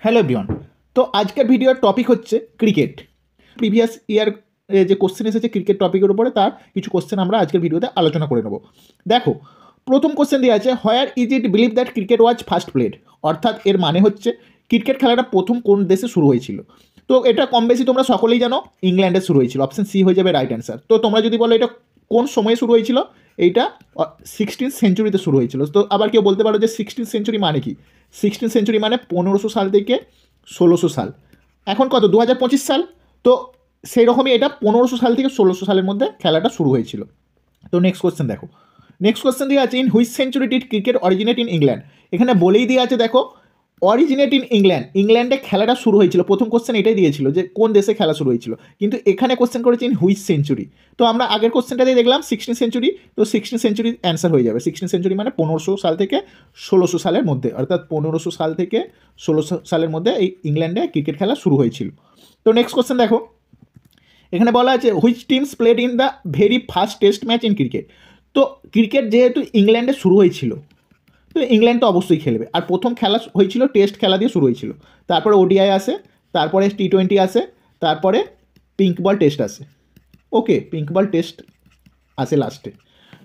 Hello everyone. তো আজকের ভিডিওর টপিক হচ্ছে ক্রিকেট। প্রিভিয়াস ইয়ার যে কোশ্চেন এসেছে ক্রিকেট টপিকের উপরে, তার কিছু কোশ্চেন আমরা আজকের ভিডিওতে আলোচনা করে নেব। দেখো, প্রথম কোশ্চেন দেওয়া আছে, where is it believe that cricket was first played. অর্থাৎ এর মানে হচ্ছে ক্রিকেট খেলাটা প্রথম কোন দেশে শুরু হয়েছিল। তো এটা কম বেশি তোমরা সকলেই জানো, ইংল্যান্ডে শুরু হয়েছিল। অপশন সি হয়ে যাবে রাইট অ্যান্সার। তো তোমরা যদি বলো এটা কোন সময়ে শুরু হয়েছিল, এইটা 16th সেঞ্চুরিতে শুরু হয়েছিল। তো আবার কেউ বলতে পারো যে 16th সেঞ্চুরি মানে কি? 16th সেঞ্চুরি মানে 1500 সাল থেকে 1600 সাল। এখন কত, 2025 সাল। তো সেই রকমই এটা 1500 সাল থেকে 1600 সালের মধ্যে খেলাটা শুরু হয়েছিল। তো নেক্সট কোশ্চেন দেখো, নেক্সট কোশ্চেন দিয়ে আছে, in which century did cricket originate in England. এখানে বলেই দিয়ে আছে, দেখো অরিজিনেট ইন ইংল্যান্ড, ইংল্যান্ডে খেলাটা শুরু হয়েছিল। প্রথম কোশ্চেন এটাই দিয়েছিল যে কোন দেশে খেলা শুরু হয়েছিল, কিন্তু এখানে কোশ্চেন করেছে ইন হুইচ সেঞ্চুরি। তো আমরা আগের কোশ্চেনটাতেই দেখলাম 16th সেঞ্চুরি। তো 16th সেঞ্চুরি অ্যান্সার হয়ে যাবে। 16th সেঞ্চুরি মানে 1500 সাল থেকে 1600 সালের মধ্যে, অর্থাৎ 1500 সাল থেকে 1600 সালের মধ্যে এই ইংল্যান্ডে ক্রিকেট খেলা শুরু হয়েছিল। তো নেক্সট কোশ্চেন দেখো, এখানে বলা আছে, which teams played in the very first test match in cricket. তো ক্রিকেট যেহেতু ইংল্যান্ডে শুরু হয়েছিল, তো ইংল্যান্ড তো অবশ্যই খেলবে। আর প্রথম খেলা হয়েছিল টেস্ট খেলা দিয়ে শুরু হয়েছিল, তারপরে ওডিআই আসে, তারপরে T20 আসে, তারপরে পিঙ্ক বল টেস্ট আসে। ওকে, পিঙ্ক বল টেস্ট আসে লাস্টে।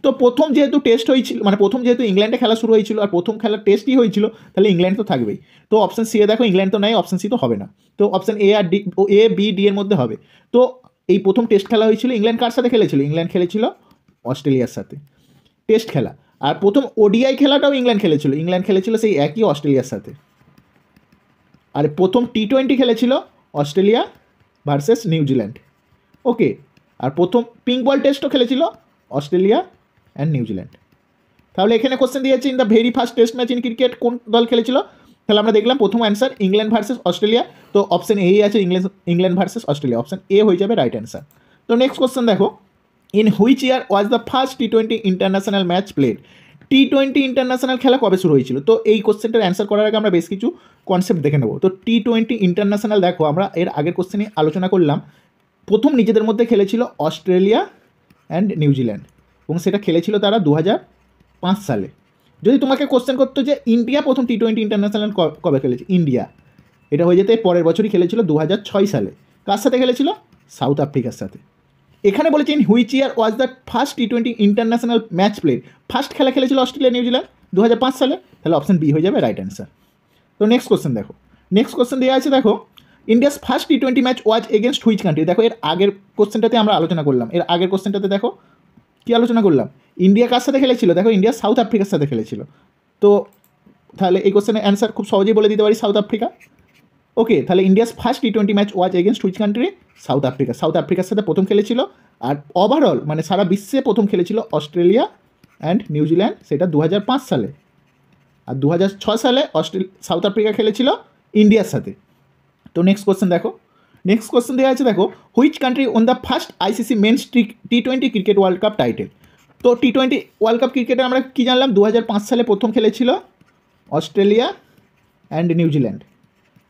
তো প্রথম যেহেতু টেস্ট হয়েছিল, মানে প্রথম যেহেতু ইংল্যান্ডে খেলা শুরু হয়েছিল আর প্রথম খেলা টেস্টই হয়েছিল, তাহলে ইংল্যান্ড তো থাকবেই। তো অপশন সি এ দেখো, ইংল্যান্ড তো নাই, অপশন সি তো হবে না। তো অপশন এ আর ডি, এ বি ডি এর মধ্যে হবে। তো এই প্রথম টেস্ট খেলা হয়েছিল, ইংল্যান্ড কার সাথে খেলেছিল? ইংল্যান্ড খেলেছিল অস্ট্রেলিয়ার সাথে টেস্ট খেলা। আর প্রথম ওডিআই খেলাটাও ইংল্যান্ড খেলেছিল, ইংল্যান্ড খেলেছিল সেই একই অস্ট্রেলিয়ার সাথে। আর প্রথম T20 খেলেছিল অস্ট্রেলিয়া ভার্সেস নিউজিল্যান্ড। ওকে, আর প্রথম পিঙ্ক বল টেস্টও খেলেছিল অস্ট্রেলিয়া অ্যান্ড নিউজিল্যান্ড। তাহলে এখানে কোশ্চেন দিয়েছে, in the very first test match in cricket কোন দল খেলেছিল। তাহলে আমরা দেখলাম প্রথম অ্যান্সার ইংল্যান্ড ভার্সেস অস্ট্রেলিয়া। তো অপশন এই আছে, England versus Australia, option A হয়ে যাবে রাইট অ্যান্সার। তো নেক্সট কোশ্চেন দেখো, in which year was the first T20 international match played. T20 international খেলা কবে শুরু হয়েছিল? তো এই কোশ্চেনটার অ্যান্সার করার আগে আমরা বেশ কিছু কনসেপ্ট দেখে নেবো। তো T20 ইন্টারন্যাশনাল, দেখো আমরা এর আগের কোশ্চেনে আলোচনা করলাম, প্রথম নিজেদের মধ্যে খেলেছিল অস্ট্রেলিয়া অ্যান্ড নিউজিল্যান্ড, এবং সেটা খেলেছিল তারা 2005 সালে। যদি তোমাকে কোশ্চেন করতো যে ইন্ডিয়া প্রথম T20 ইন্টারন্যাশনাল কবে খেলেছে, ইন্ডিয়া, এটা হয়ে যেতে পরের বছরই খেলেছিল 2006 সালে। কার সাথে খেলেছিল? সাউথ আফ্রিকার সাথে। এখানে বলেছে, in which year was the first T20 international match played. First খেলা খেলেছিল অস্ট্রেলিয়া নিউজিল্যান্ড 2005 সালে। তাহলে অপশন বি হয়ে যাবে রাইট অ্যান্সার। তো নেক্সট কোশ্চেন দেখো, নেক্সট কোশ্চেন দেওয়া আছে, দেখো India's first T20 match was against which country. দেখো এর আগের কোশ্চেনটাতে আমরা আলোচনা করলাম, এর আগের কোশ্চেনটাতে দেখো কী আলোচনা করলাম, ইন্ডিয়া কার সাথে খেলেছিল। দেখো ইন্ডিয়া সাউথ আফ্রিকার সাথে খেলেছিল। তো তাহলে এই কোশ্চেনের অ্যান্সার খুব সহজেই বলে দিতে পারি, সাউথ আফ্রিকা। ওকে, তাহলে India's first T20 match was against which country, South Africa. সাউথ আফ্রিকার সাথে প্রথম খেলেছিল। আর ওভারঅল মানে সারা বিশ্বে প্রথম খেলেছিল অস্ট্রেলিয়া অ্যান্ড নিউজিল্যান্ড, সেটা 2005 সালে। আর 2006 সালে সাউথ আফ্রিকা খেলেছিল ইন্ডিয়ার সাথে। তো নেক্সট কোশ্চেন দেখো, নেক্সট কোশ্চেন দেওয়া আছে, দেখো which country won the first ICC men's T20 cricket world cup title. তো T20 ওয়ার্ল্ড কাপ ক্রিকেটে আমরা কী জানলাম, 2005 সালে প্রথম খেলেছিল অস্ট্রেলিয়া অ্যান্ড নিউজিল্যান্ড।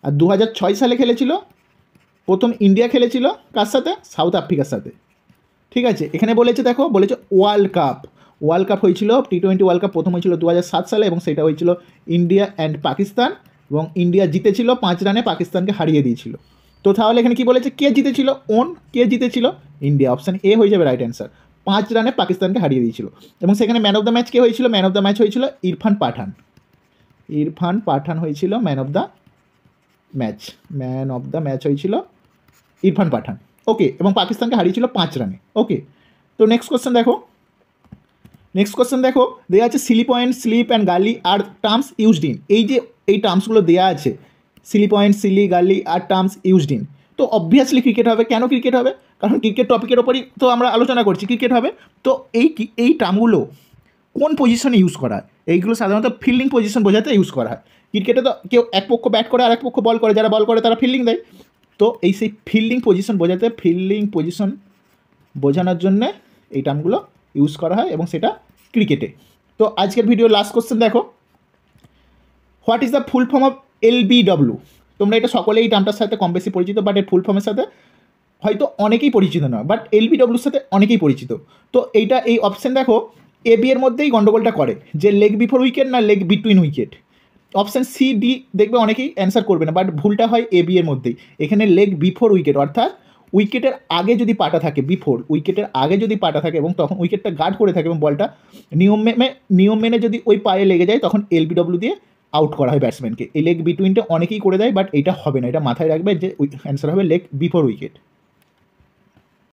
আর 2006 সালে খেলেছিল প্রথম ইন্ডিয়া, খেলেছিল কার সাথে? সাউথ আফ্রিকার সাথে। ঠিক আছে, এখানে বলেছে, দেখো বলেছে ওয়ার্ল্ড কাপ, ওয়ার্ল্ড কাপ হয়েছিল T20 ওয়ার্ল্ড কাপ প্রথম হয়েছিল 2007 সালে, এবং সেটা হয়েছিল ইন্ডিয়া অ্যান্ড পাকিস্তান, এবং ইন্ডিয়া জিতেছিল 5 রানে, পাকিস্তানকে হারিয়ে দিয়েছিল। তো তাহলে এখানে কি বলেছে, কে জিতেছিল? কে জিতেছিল? ইন্ডিয়া। অপশান এ হয়ে যাবে রাইট অ্যান্সার। 5 রানে পাকিস্তানকে হারিয়ে দিয়েছিল। এবং সেখানে ম্যান অফ দ্য ম্যাচ কে হয়েছিল? ম্যান অফ দ্য ম্যাচ হয়েছিল ইরফান পাঠান। ইরফান পাঠান হয়েছিল man of the match. Man of the match হয়েছিল ইরফান পাঠান। ওকে, এবং পাকিস্তানকে হারিয়েছিল 5 রানে। ওকে, তো নেক্সট কোশ্চেন দেখো, নেক্সট কোশ্চেন দেখো দেওয়া আছে, সিলি পয়েন্ট, স্লিপ অ্যান্ড গালি আর টার্মস ইউজড ইন। এই যে এই টার্মসগুলো দেওয়া আছে, সিলি পয়েন্ট, সিলি, গালি আর টার্মস ইউজড ইন, তো অবভিয়াসলি ক্রিকেট হবে। কেন ক্রিকেট হবে? কারণ ক্রিকেট টপিকের ওপরই তো আমরা আলোচনা করছি, ক্রিকেট হবে। তো এই টার্মগুলো কোন পজিশনে ইউজ করা হয়? এইগুলো সাধারণত ফিল্ডিং পজিশন বোঝাতে ইউজ করা হয়। ক্রিকেটে তো কেউ এক পক্ষ ব্যাট করে আর এক পক্ষ বল করে, যারা বল করে তারা ফিল্ডিং দেয়। তো এই সেই ফিল্ডিং পজিশন বোঝাতে, ফিল্ডিং পজিশন বোঝানোর জন্যে এই টার্মগুলো ইউজ করা হয়, এবং সেটা ক্রিকেটে। তো আজকের ভিডিও লাস্ট কোশ্চেন দেখো, what is the full form of LBW। তোমরা এটা সকলেই এই টার্মটার সাথে কম বেশি পরিচিত, বাট এর ফুল ফর্মের সাথে হয়তো অনেকেই পরিচিত নয়, বাট LBWর সাথে অনেকেই পরিচিত। তো এইটা, এই অপশান দেখো, AB এর মধ্যেই গন্ডগোলটা করে, যে লেগ বিফোর উইকেট না leg between wicket. Option C D দেখবে অনেকেই অ্যান্সার করবে না, বাট ভুলটা হয় এ বি এর মধ্যেই। এখানে লেগ বিফোর উইকেট, অর্থাৎ উইকেটের আগে যদি পাটা থাকে, বিফোর উইকেটের আগে যদি পাটা থাকে এবং তখন উইকেটটা গার্ড করে থাকে এবং বলটা নিয়ম মেনে যদি ওই পায়ে লেগে যায়, তখন এলবিডব্লিউ দিয়ে আউট করা হয় ব্যাটসম্যানকে। এই লেগ বিটুইনটা অনেকেই করে দেয়, বাট এটা হবে না, এটা মাথায় রাখবে যে অ্যান্সার হবে লেগ বিফোর উইকেট।